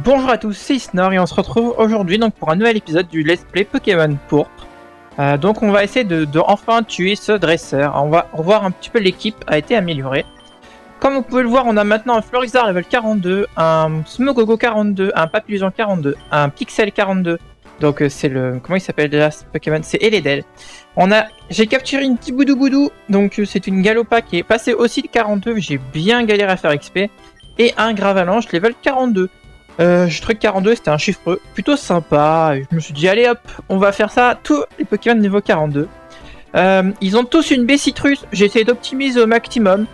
Bonjour à tous, c'est Isnor et on se retrouve aujourd'hui donc pour un nouvel épisode du Let's Play Pokémon Pourpre. Donc on va essayer de enfin tuer ce dresseur. On va revoir un petit peu, l'équipe a été améliorée. Comme vous pouvez le voir, on a maintenant un Florizarre level 42, un Smogogo 42, un Papillon 42, un Pixel 42. Donc c'est le... comment il s'appelle déjà ce Pokémon? C'est Eledel. J'ai capturé une petite Boudou, donc c'est une Galopa qui est passée aussi de 42, j'ai bien galéré à faire XP. Et un Gravalanche level 42. Je trouvais que 42 c'était un chiffre plutôt sympa. Je me suis dit allez hop, on va faire ça à tous les Pokémon niveau 42. Ils ont tous une baie citrus, j'ai essayé d'optimiser au maximum.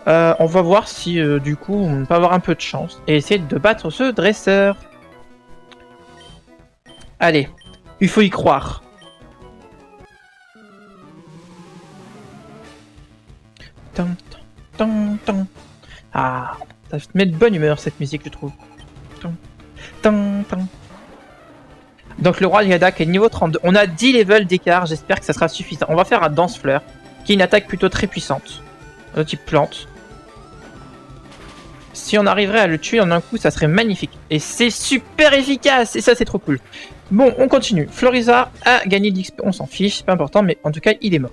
On va voir si du coup on peut avoir un peu de chance et essayer de battre ce dresseur. Allez, il faut y croire. Ah, ça te met de bonne humeur cette musique, je trouve. Donc le roi Yadak est niveau 32. On a 10 levels d'écart, j'espère que ça sera suffisant. On va faire un Danse-Fleur, qui est une attaque plutôt très puissante, de type plante. Si on arriverait à le tuer en un coup, ça serait magnifique. Et c'est super efficace, et ça c'est trop cool. Bon, on continue. Florizarre a gagné de l'XP, on s'en fiche, c'est pas important, mais en tout cas il est mort.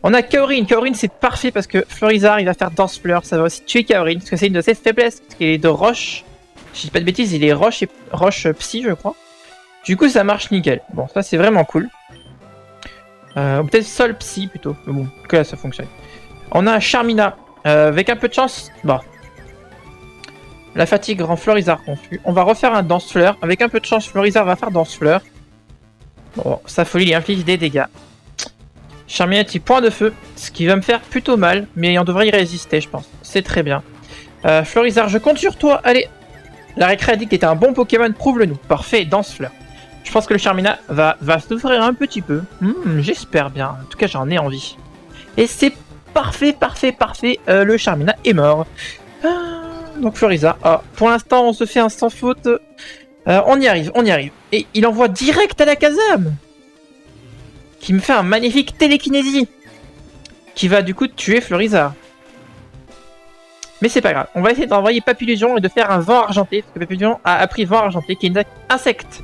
On a Kaorin. Kaorin c'est parfait parce que Florizarre il va faire Danse-Fleur, ça va aussi tuer Kaorin, parce que c'est une de ses faiblesses, parce qu'il est de roche. Si je dis pas de bêtises, il est roche et roche psy, je crois. Du coup, ça marche nickel. Bon, ça c'est vraiment cool. Peut-être sol psy plutôt. Mais bon, que là ça fonctionne. On a un Charmina. Avec un peu de chance. Bah. La fatigue rend Florizarre confus. On va refaire un Danse-Fleur. Avec un peu de chance, Florizarre va faire Danse-Fleur. Bon, sa folie lui inflige des dégâts. Charmina petit point de feu. Ce qui va me faire plutôt mal. Mais on devrait y résister, je pense. C'est très bien. Florizarre, je compte sur toi. Allez. La récré a dit que t'étais un bon Pokémon, prouve-le-nous. Parfait, Danse-Fleur. Je pense que le Charmina va souffrir un petit peu. J'espère bien. En tout cas, j'en ai envie. Et c'est parfait. Le Charmina est mort. Donc Florizarre. Pour l'instant, on se fait un sans faute. On y arrive. Et il envoie direct à la Kazam. Qui me fait un magnifique télékinésie. Qui va du coup tuer Florizarre. Mais c'est pas grave, on va essayer d'envoyer Papillusion et de faire un vent argenté, parce que Papillusion a appris vent argenté qui est une attaque insecte.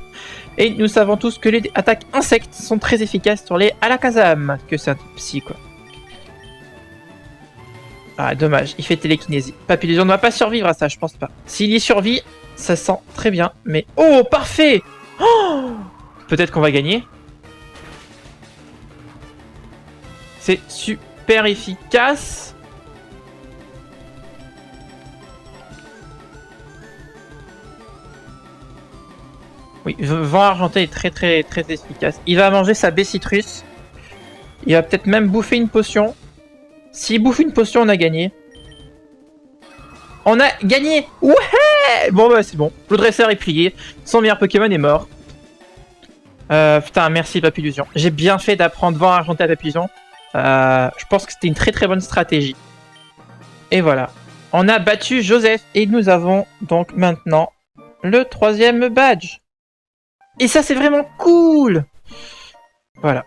Et nous savons tous que les attaques insectes sont très efficaces sur les Alakazam, que c'est un type psy quoi. Ah dommage, il fait télékinésie. Papillusion ne va pas survivre à ça, je pense pas. S'il y survit, ça sent très bien, mais... Oh, parfait. Peut-être qu'on va gagner. C'est super efficace. Oui, vent argenté est très efficace. Il va manger sa baie citrus. Il va peut-être même bouffer une potion. S'il bouffe une potion, on a gagné. On a gagné. Ouais. Bon bah c'est bon. Le dresseur est plié. Son meilleur Pokémon est mort. Putain, merci Papillusion. J'ai bien fait d'apprendre vent argenté à Papillusion. Je pense que c'était une très bonne stratégie. Et voilà. On a battu Joseph. Et nous avons donc maintenant le 3e badge. Et ça, c'est vraiment cool. Voilà.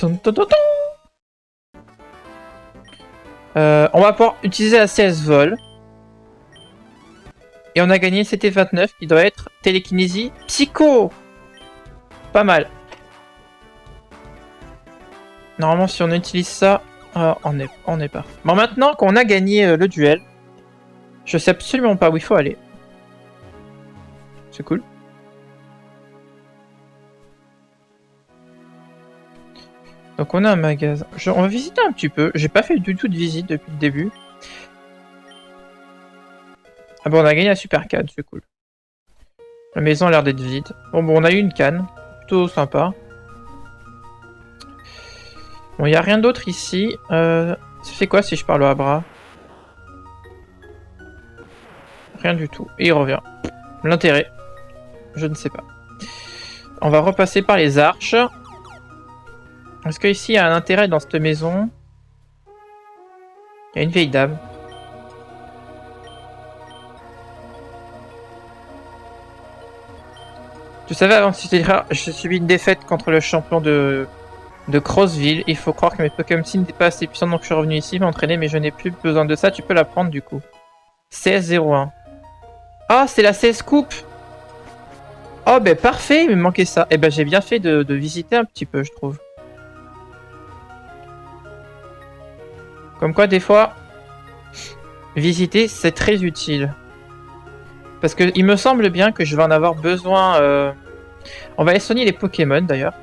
On va pouvoir utiliser la CS Vol. Et on a gagné le CT29 qui doit être télékinésie psycho. Pas mal. Normalement, si on utilise ça, on est parfait. Bon, maintenant qu'on a gagné le duel, je sais absolument pas où il faut aller. C'est cool. Donc on a un magasin. On va visiter un petit peu. J'ai pas fait du tout de visite depuis le début. Ah bon, on a gagné la super canne, c'est cool. La maison a l'air d'être vide. Bon, on a eu une canne. Plutôt sympa. Bon, il n'y a rien d'autre ici. Ça fait quoi si je parle à Abra? Rien du tout. Et il revient. L'intérêt? Je ne sais pas. On va repasser par les arches. Est-ce qu'ici il y a un intérêt dans cette maison? Il y a une vieille dame. Tu savais avant que j'ai subi une défaite contre le champion de Crossville. Il faut croire que mes Pokémon n'étaient pas assez puissants donc je suis revenu ici m'entraîner mais je n'ai plus besoin de ça. Tu peux la prendre du coup. CS01. Ah, c'est la CS Coupe. Oh, ben parfait, il me manquait ça. Eh ben, j'ai bien fait de visiter un petit peu, je trouve. Comme quoi, des fois, visiter, c'est très utile. Parce que il me semble bien que je vais en avoir besoin. On va aller soigner les Pokémon, d'ailleurs.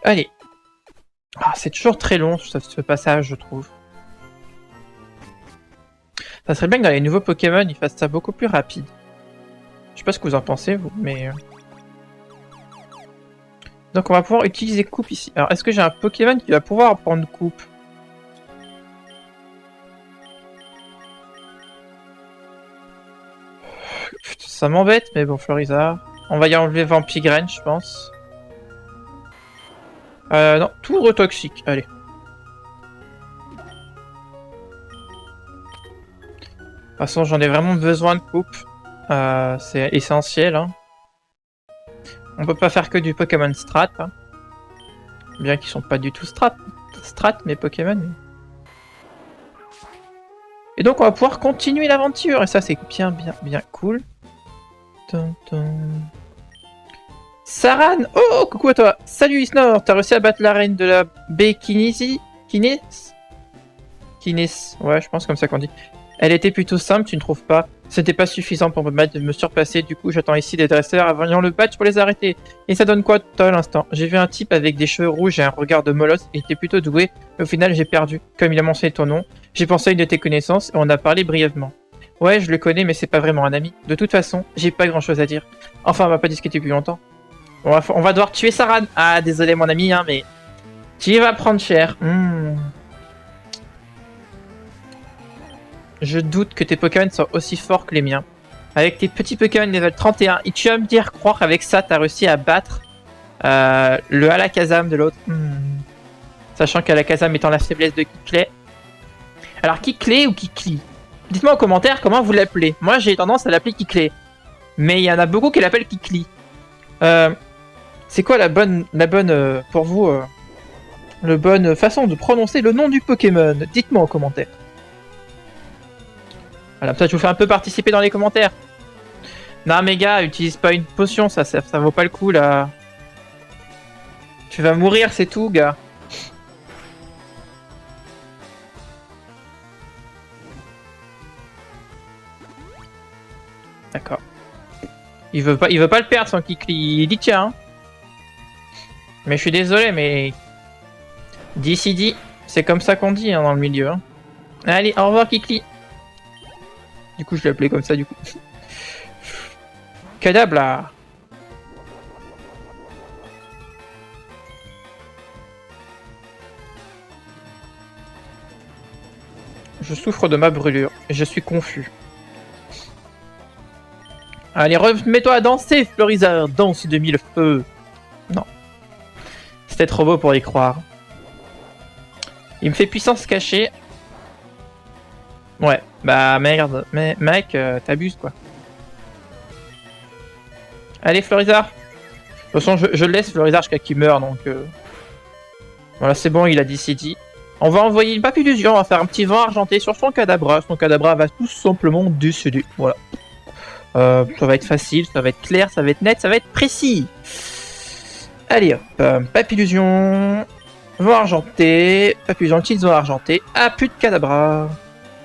Allez. Ah, c'est toujours très long, ce passage, je trouve. Ça serait bien que dans les nouveaux Pokémon, ils fassent ça beaucoup plus rapide. Je sais pas ce que vous en pensez, vous, mais... Donc on va pouvoir utiliser coupe ici. Alors, est-ce que j'ai un Pokémon qui va pouvoir prendre coupe? Putain, ça m'embête, mais bon, Florizard. On va y enlever Vampigren, je pense. Non, tour toxique, allez. De toute façon, j'en ai vraiment besoin de coupe. C'est essentiel, hein. On peut pas faire que du Pokémon Strat, hein. Bien qu'ils sont pas du tout Strat, mes Pokémon. Et donc on va pouvoir continuer l'aventure, et ça c'est bien cool. Saran! Oh, coucou à toi! Salut Isnor! T'as réussi à battre la reine de la baie Kinesi? Kines? Ouais, je pense comme ça qu'on dit. Elle était plutôt simple, tu ne trouves pas? C'était pas suffisant pour me battre de me surpasser, du coup j'attends ici des dresseurs avant le battre pour les arrêter. Et ça donne quoi toi à l'instant? J'ai vu un type avec des cheveux rouges et un regard de molosse, il était plutôt doué, mais au final j'ai perdu. Comme il a mentionné ton nom, j'ai pensé à une de tes connaissances et on a parlé brièvement. Ouais, je le connais, mais c'est pas vraiment un ami. De toute façon, j'ai pas grand chose à dire. Enfin, on va pas discuter plus longtemps. On va devoir tuer Saran. Ah, désolé mon ami, hein, mais... Tu vas prendre cher. Je doute que tes Pokémon soient aussi forts que les miens. Avec tes petits Pokémon level 31, et tu vas me dire croire qu'avec ça, t'as réussi à battre le Alakazam de l'autre. Sachant qu'Alakazam étant la faiblesse de Kickley. Alors, Kickley ou Kikli? Dites-moi en commentaire comment vous l'appelez. Moi, j'ai tendance à l'appeler Kickley. Mais il y en a beaucoup qui l'appellent Kikli. C'est quoi la bonne pour vous, la bonne façon de prononcer le nom du Pokémon? Dites-moi en commentaire. Voilà, peut-être je vous fais un peu participer dans les commentaires. Non mais gars, utilise pas une potion, ça vaut pas le coup là. Tu vas mourir, c'est tout, gars. D'accord. Il veut pas le perdre son Kikli. Il dit tiens. Hein. Mais je suis désolé, mais DCD, c'est comme ça qu'on dit hein, dans le milieu. Hein. Allez, au revoir Kikli. Du coup, je l'ai appelé comme ça, du coup. Kadabla. Je souffre de ma brûlure et je suis confus. Allez, remets-toi à danser, Florizard. Danse de mille feux. Non. C'était trop beau pour y croire. Il me fait puissance cachée. Ouais, bah merde. Mais mec, t'abuses quoi. Allez, Florizard. De toute façon, je laisse Florizard jusqu'à qu'il meure, donc... Voilà, c'est bon, il a décidé. On va envoyer une papillusion, on va faire un petit vent argenté sur son Kadabra. Son Kadabra va tout simplement décéder. Voilà. Ça va être facile, ça va être clair, ça va être net, ça va être précis. Allez hop, papillusion, vent argenté, papillusion, petite vent argenté. Ah, plus de Kadabra.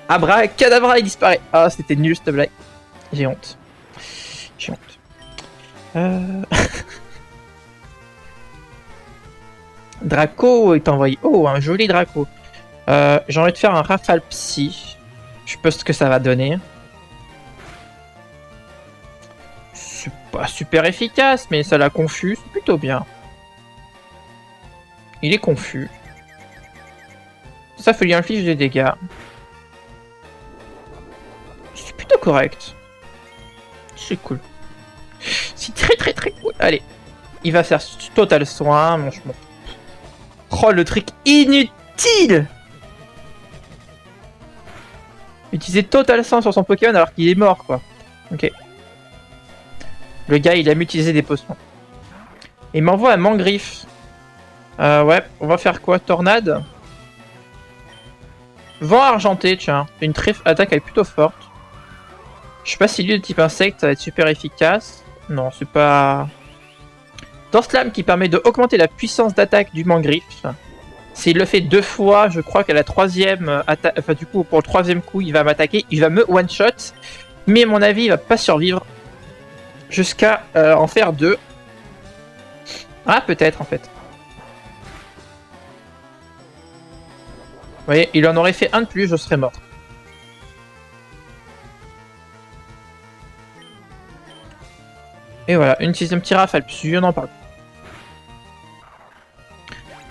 Abra, Kadabra, il disparaît. Ah, c'était nul cette blague. J'ai honte. J'ai honte. Draco est envoyé. Oh, un joli Draco. J'ai envie de faire un rafale psy. Je sais pas ce que ça va donner. C'est pas super efficace, mais ça l'a confus. C'est plutôt bien. Il est confus. Ça fait lui inflige des dégâts. C'est plutôt correct. C'est cool. C'est très cool. Allez. Il va faire total soin. Franchement. Oh, le truc inutile! Utiliser total soin sur son Pokémon alors qu'il est mort, quoi. Ok. Le gars, il aime utiliser des potions. Il m'envoie un Mangriffe. Ouais, on va faire quoi? Tornade? Vent argenté, tiens. Une attaque elle est plutôt forte. Je sais pas si lui de type insecte ça va être super efficace. Non, c'est pas... Danse lame qui permet de augmenter la puissance d'attaque du mangriffe. S'il le fait 2 fois, je crois qu'à la troisième attaque... Enfin du coup pour le troisième coup il va m'attaquer, il va me one shot. Mais à mon avis il va pas survivre. Jusqu'à en faire 2. Ah peut-être en fait. Vous voyez, il en aurait fait un de plus, je serais mort. Et voilà, une 6ème tir rafale, on en parle.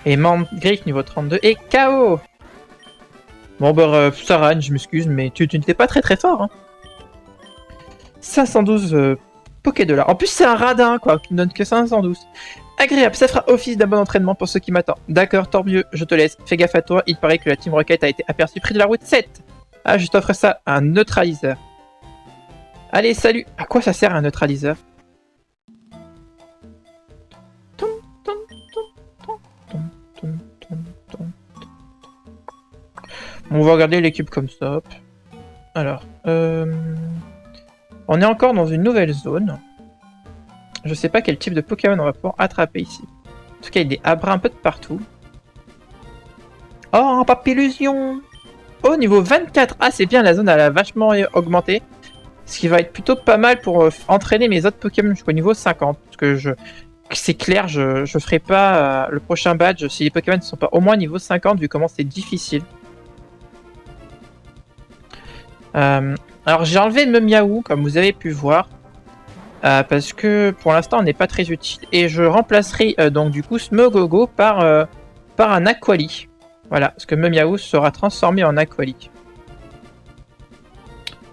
Et Mangriffe niveau 32 et KO. Bon bah Saran, je m'excuse, mais tu n'étais pas très fort. Hein. 512 Pokédollars. En plus c'est un radin quoi, qui ne donne que 512. Agréable, ça fera office d'un bon entraînement pour ceux qui m'attendent. D'accord, Torbieux, je te laisse. Fais gaffe à toi, il paraît que la Team Rocket a été aperçue près de la route 7. Ah, je t'offre ça, un neutraliseur. Allez, salut. À quoi ça sert un neutraliseur? On va regarder l'équipe comme ça. Alors, on est encore dans une nouvelle zone. Je sais pas quel type de Pokémon on va pouvoir attraper ici. En tout cas, il y a des abras un peu de partout. Oh, un Papillusion! Oh, niveau 24! Ah, c'est bien, la zone elle a vachement augmenté. Ce qui va être plutôt pas mal pour entraîner mes autres Pokémon jusqu'au niveau 50. Parce que c'est clair, je ferai pas le prochain badge si les Pokémon ne sont pas au moins niveau 50, vu comment c'est difficile. Alors j'ai enlevé le Miaou, comme vous avez pu voir. Parce que pour l'instant on n'est pas très utile. Et je remplacerai donc du coup Smogogo par un Aquali. Voilà, parce que Miaou sera transformé en Aquali.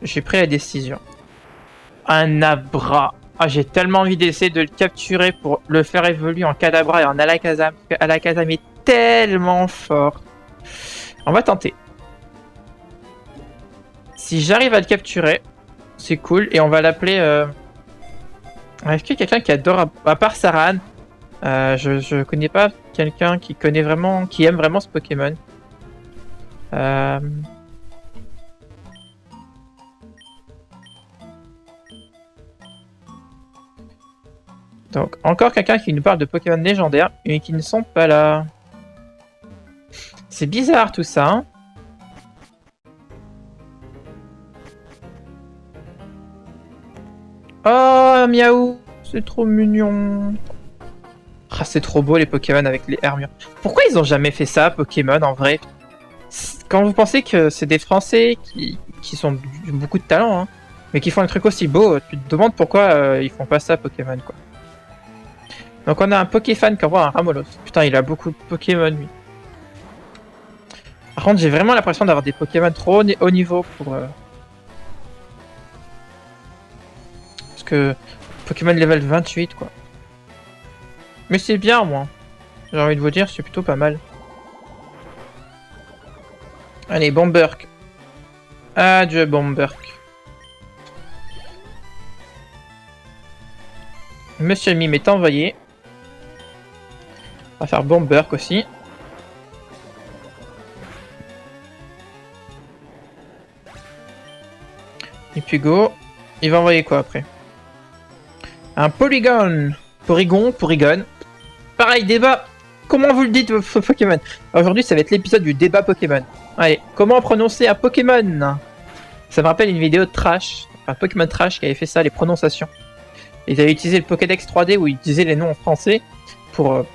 J'ai pris la décision. Un Abra. Ah, j'ai tellement envie d'essayer de le capturer pour le faire évoluer en Kadabra et en Alakazam. Parce que Alakazam est tellement fort. On va tenter. Si j'arrive à le capturer, c'est cool. Et on va l'appeler... Est-ce qu'il y a quelqu'un qui adore, à part Saran, je connais pas quelqu'un qui connaît vraiment, qui aime vraiment ce Pokémon. Donc, encore quelqu'un qui nous parle de Pokémon légendaires, mais qui ne sont pas là. C'est bizarre tout ça, hein. Oh, miaou, c'est trop mignon. Ah, c'est trop beau les Pokémon avec les armures. Pourquoi ils ont jamais fait ça, Pokémon, en vrai? Quand vous pensez que c'est des Français qui sont beaucoup de talent, hein, mais qui font un truc aussi beau, tu te demandes pourquoi ils font pas ça, Pokémon, quoi. Donc on a un Pokéfan qui envoie un Ramolos. Putain, il a beaucoup de Pokémon, lui. Par contre, j'ai vraiment l'impression d'avoir des Pokémon trop haut niveau pour... Parce que Pokémon level 28, quoi. Mais c'est bien, moi. J'ai envie de vous dire, c'est plutôt pas mal. Allez, Bomberk. Adieu, Bomberk. Monsieur Mime est envoyé. On va faire Bomberk aussi. Et puis go. Il va envoyer quoi après? Un Porygon. Porygon. Pareil, débat. Comment vous le dites, Pokémon? Aujourd'hui, ça va être l'épisode du débat Pokémon. Allez, comment prononcer un Pokémon? Ça me rappelle une vidéo de Trash, un Pokémon Trash qui avait fait ça, les prononciations. Ils avaient utilisé le Pokédex 3D où ils disaient les noms en français pour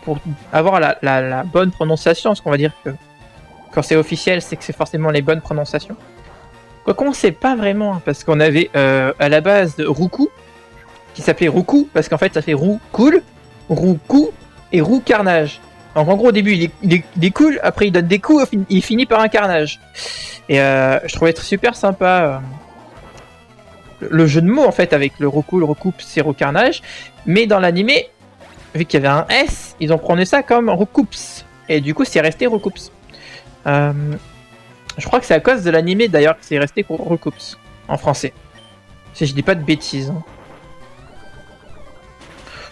avoir la bonne prononciation, parce qu'on va dire que quand c'est officiel, c'est que c'est forcément les bonnes prononciations. Quoique on sait pas vraiment, parce qu'on avait à la base Roukou, qui s'appelait Roukou, parce qu'en fait ça fait roux cool, Roukou et roux carnage. Donc en gros au début il est cool, après il donne des coups, il finit par un carnage. Et je trouvais super sympa le jeu de mots en fait avec le Roukou, le Roucoup, c'est roux carnage, mais dans l'animé, vu qu'il y avait un S, ils ont prononcé ça comme Roucoups, et du coup c'est resté Roucoups. Je crois que c'est à cause de l'animé d'ailleurs que c'est resté Roucoups en français. Si je dis pas de bêtises. Hein.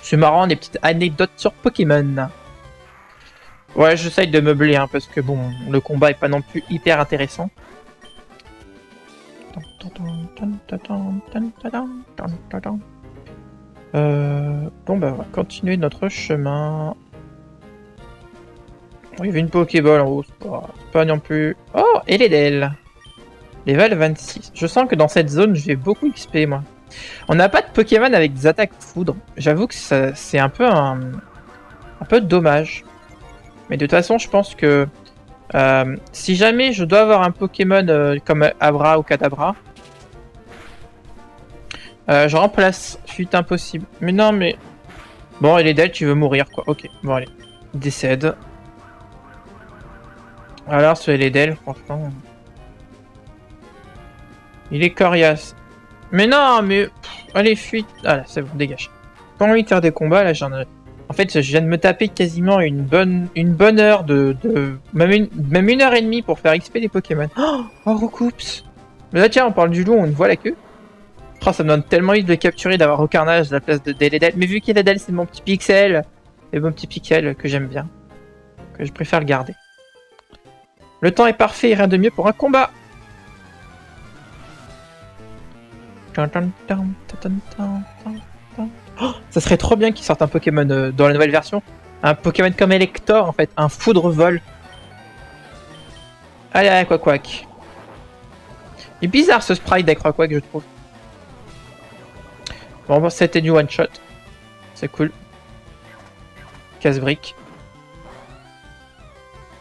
C'est marrant, des petites anecdotes sur Pokémon. Ouais, j'essaye de meubler, hein, parce que bon, le combat est pas non plus hyper intéressant. Bon bah on va continuer notre chemin. Oh, il y avait une Pokéball en haut, c'est pas non plus... Oh, et les Dell. Level 26. Je sens que dans cette zone, je vais beaucoup XP, moi. On n'a pas de Pokémon avec des attaques foudre. J'avoue que c'est un peu dommage. Mais de toute façon, je pense que si jamais je dois avoir un Pokémon comme Abra ou Kadabra, je remplace. Fuite impossible. Mais non, mais... Bon, et les Dell, tu veux mourir, quoi. Ok, bon, allez. Décède. Alors, sur les Dell, franchement... Il est coriace. Mais non, mais... allez, fuite. Ah là, c'est bon, dégage. Pas envie de faire des combats, là, j'en ai... En fait, je viens de me taper quasiment une bonne heure même une heure et demie pour faire XP des Pokémon. Oh, Recoups. Mais là, tiens, on parle du loup, on voit la queue. Oh, ça me donne tellement envie de le capturer, d'avoir Ocarnage à la place de Deledel. Mais vu qu'il est Deledel, c'est mon petit pixel. C'est mon petit pixel que j'aime bien. Que je préfère le garder. Le temps est parfait et rien de mieux pour un combat. Oh, ça serait trop bien qu'ils sortent un Pokémon dans la nouvelle version. Un Pokémon comme Elector, en fait. Un foudre vol. Allez, allez, Quack. Il est bizarre ce sprite d'Aquaquack, je trouve. Bon, c'était du one shot. C'est cool. Casse-brique.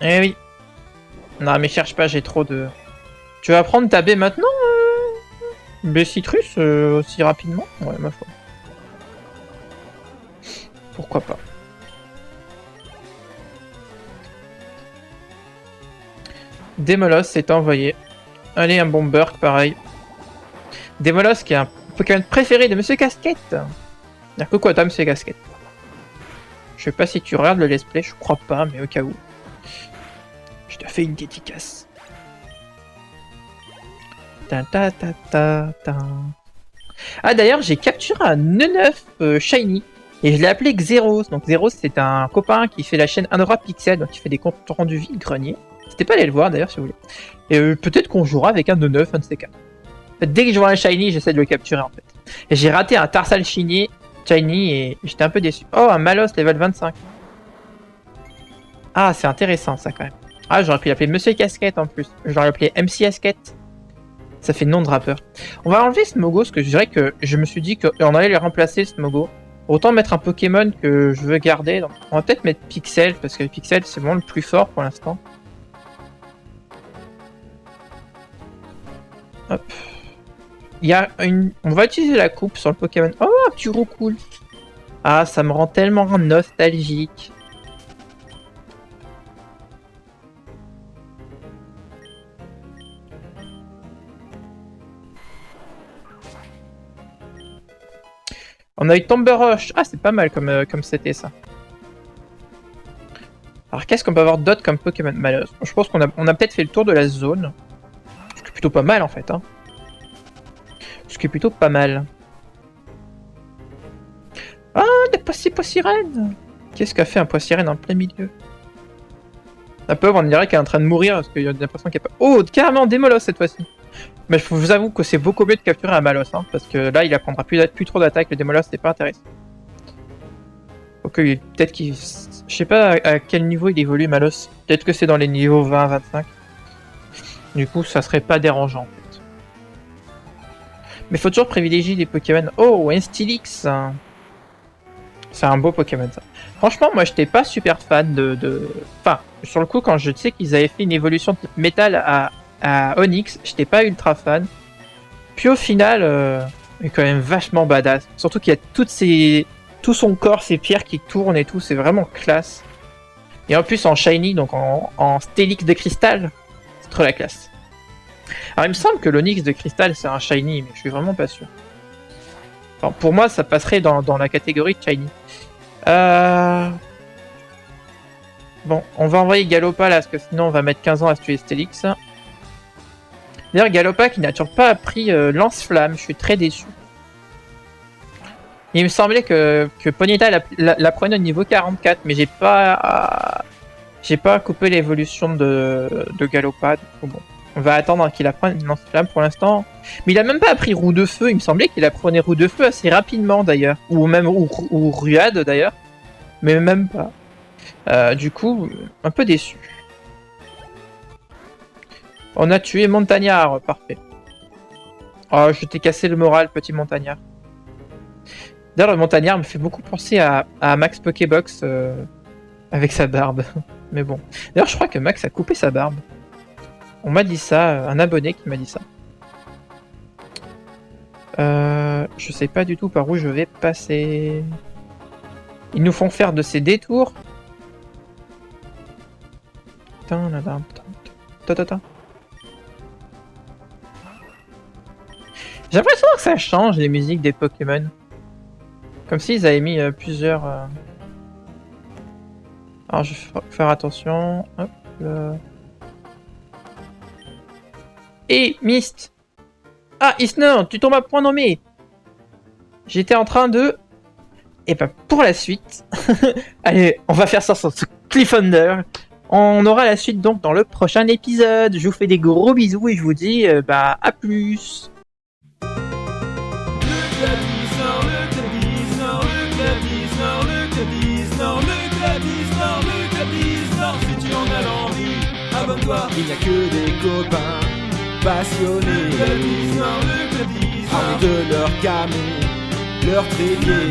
Eh oui. Non, mais cherche pas, j'ai trop de... Tu vas prendre ta baie maintenant baie citrus aussi rapidement? Ouais, ma foi. Pourquoi pas. Démolos est envoyé. Allez, un bon Burk, pareil. Démolos qui est un Pokémon préféré de Monsieur Casquette. Y'a que quoi, t'as Monsieur Casquette? Je sais pas si tu regardes le let's play, je crois pas, mais au cas où. Je te fais une dédicace. Ah d'ailleurs, j'ai capturé un Neneuf Shiny. Et je l'ai appelé Xeros. Donc Xeros, c'est un copain qui fait la chaîne Android Pixel, donc il fait des comptes rendus vide grenier. N'hésitez pas à aller le voir d'ailleurs si vous voulez. Et peut-être qu'on jouera avec un Neneuf, un de ces quatre. En fait, dès que je vois un Shiny, j'essaie de le capturer en fait. Et j'ai raté un Tarsal Shiny et j'étais un peu déçu. Oh, un Malos level 25. Ah, c'est intéressant ça quand même. Ah, j'aurais pu l'appeler Monsieur Casquette en plus. J'aurais appelé MC Casquette. Ça fait nom de rappeur. On va enlever Smogo, parce que je dirais que je me suis dit qu'on allait les remplacer, Smogo. Autant mettre un Pokémon que je veux garder. Donc on va peut-être mettre Pixel, parce que Pixel c'est vraiment le plus fort pour l'instant. Hop. Il y a une... On va utiliser la coupe sur le Pokémon. Oh, un petit Roucoule. Ah, ça me rend tellement nostalgique. On a eu Tomber Rush. Ah, c'est pas mal comme c'était ça. Alors, qu'est-ce qu'on peut avoir d'autre comme Pokémon? Malheureusement, je pense qu'on a peut-être fait le tour de la zone. Ce qui est plutôt pas mal en fait. Hein. Ce qui est plutôt pas mal. Ah, des Poissy-Sirène. Qu'est-ce qu'a fait un Poissy-Sirène en plein milieu? La pauvre, on dirait qu'elle est en train de mourir parce qu'il y a l'impression qu'il n'y a pas... Oh, carrément des Molos cette fois-ci. Mais je vous avoue que c'est beaucoup mieux de capturer un Malos, hein, parce que là, il apprendra plus trop d'attaque. Le Démolos, c'est pas intéressant. Ok, peut-être qu'il... Je sais pas à quel niveau il évolue, Malos. Peut-être que c'est dans les niveaux 20-25. Du coup, ça serait pas dérangeant, en fait. Mais faut toujours privilégier les Pokémon. Oh, un Stylix. C'est un beau Pokémon, ça. Franchement, moi, j'étais pas super fan de... Enfin, sur le coup, quand je sais qu'ils avaient fait une évolution type métal à Onix, j'étais pas ultra fan. Puis au final, il est quand même vachement badass. Surtout qu'il y a tout son corps, ses pierres qui tournent et tout, c'est vraiment classe. Et en plus en shiny, donc en Stélix de cristal, c'est trop la classe. Alors il me semble que l'Onyx de cristal c'est un shiny, mais je suis vraiment pas sûr. Enfin, pour moi, ça passerait dans la catégorie de shiny. Bon, on va envoyer Galopa là, parce que sinon on va mettre 15 ans à se tuer Stélix. D'ailleurs, Galopa qui n'a toujours pas appris Lance-Flamme, je suis très déçu. Il me semblait que Ponyta la prenait au niveau 44, mais j'ai pas J'ai pas coupé l'évolution de Galopade. Bon, on va attendre qu'il apprenne une lance-flamme pour l'instant. Mais il a même pas appris roue de feu. Il me semblait qu'il apprenait roue de feu assez rapidement d'ailleurs. Ou même ou ruade d'ailleurs. Mais même pas. Du coup, un peu déçu. On a tué Montagnard. Parfait. Oh, je t'ai cassé le moral, petit Montagnard. D'ailleurs, le Montagnard me fait beaucoup penser à Max Pokébox avec sa barbe. Mais bon. D'ailleurs, je crois que Max a coupé sa barbe. On m'a dit ça, un abonné qui m'a dit ça. Je sais pas du tout par où je vais passer. Ils nous font faire de ces détours. J'ai l'impression que ça change les musiques des Pokémon. Comme s'ils avaient mis plusieurs... Alors je vais faire attention. Hop, Et Mist. Ah Isner, tu tombes à point nommé. J'étais en train de... Et ben pour la suite... Allez, on va faire ça sur Cliffhanger. On aura la suite donc dans le prochain épisode. Je vous fais des gros bisous et je vous dis bah à plus. Si tu en as l'envie, abonne-toi. Il n'y a que des copains passionnés, armés de leur camé, leur trépied.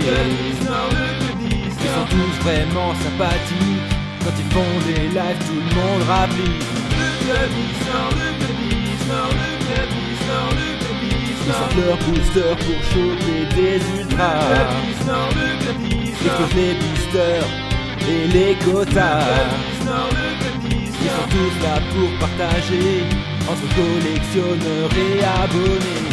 Ils sont tous vraiment sympathiques. Quand ils font des lives, tout le monde rapplique. Ils sortent leur booster pour choper des ultras. Ils posent les boosters et les quotas. Ils sont tous là pour partager entre collectionneurs et abonnés.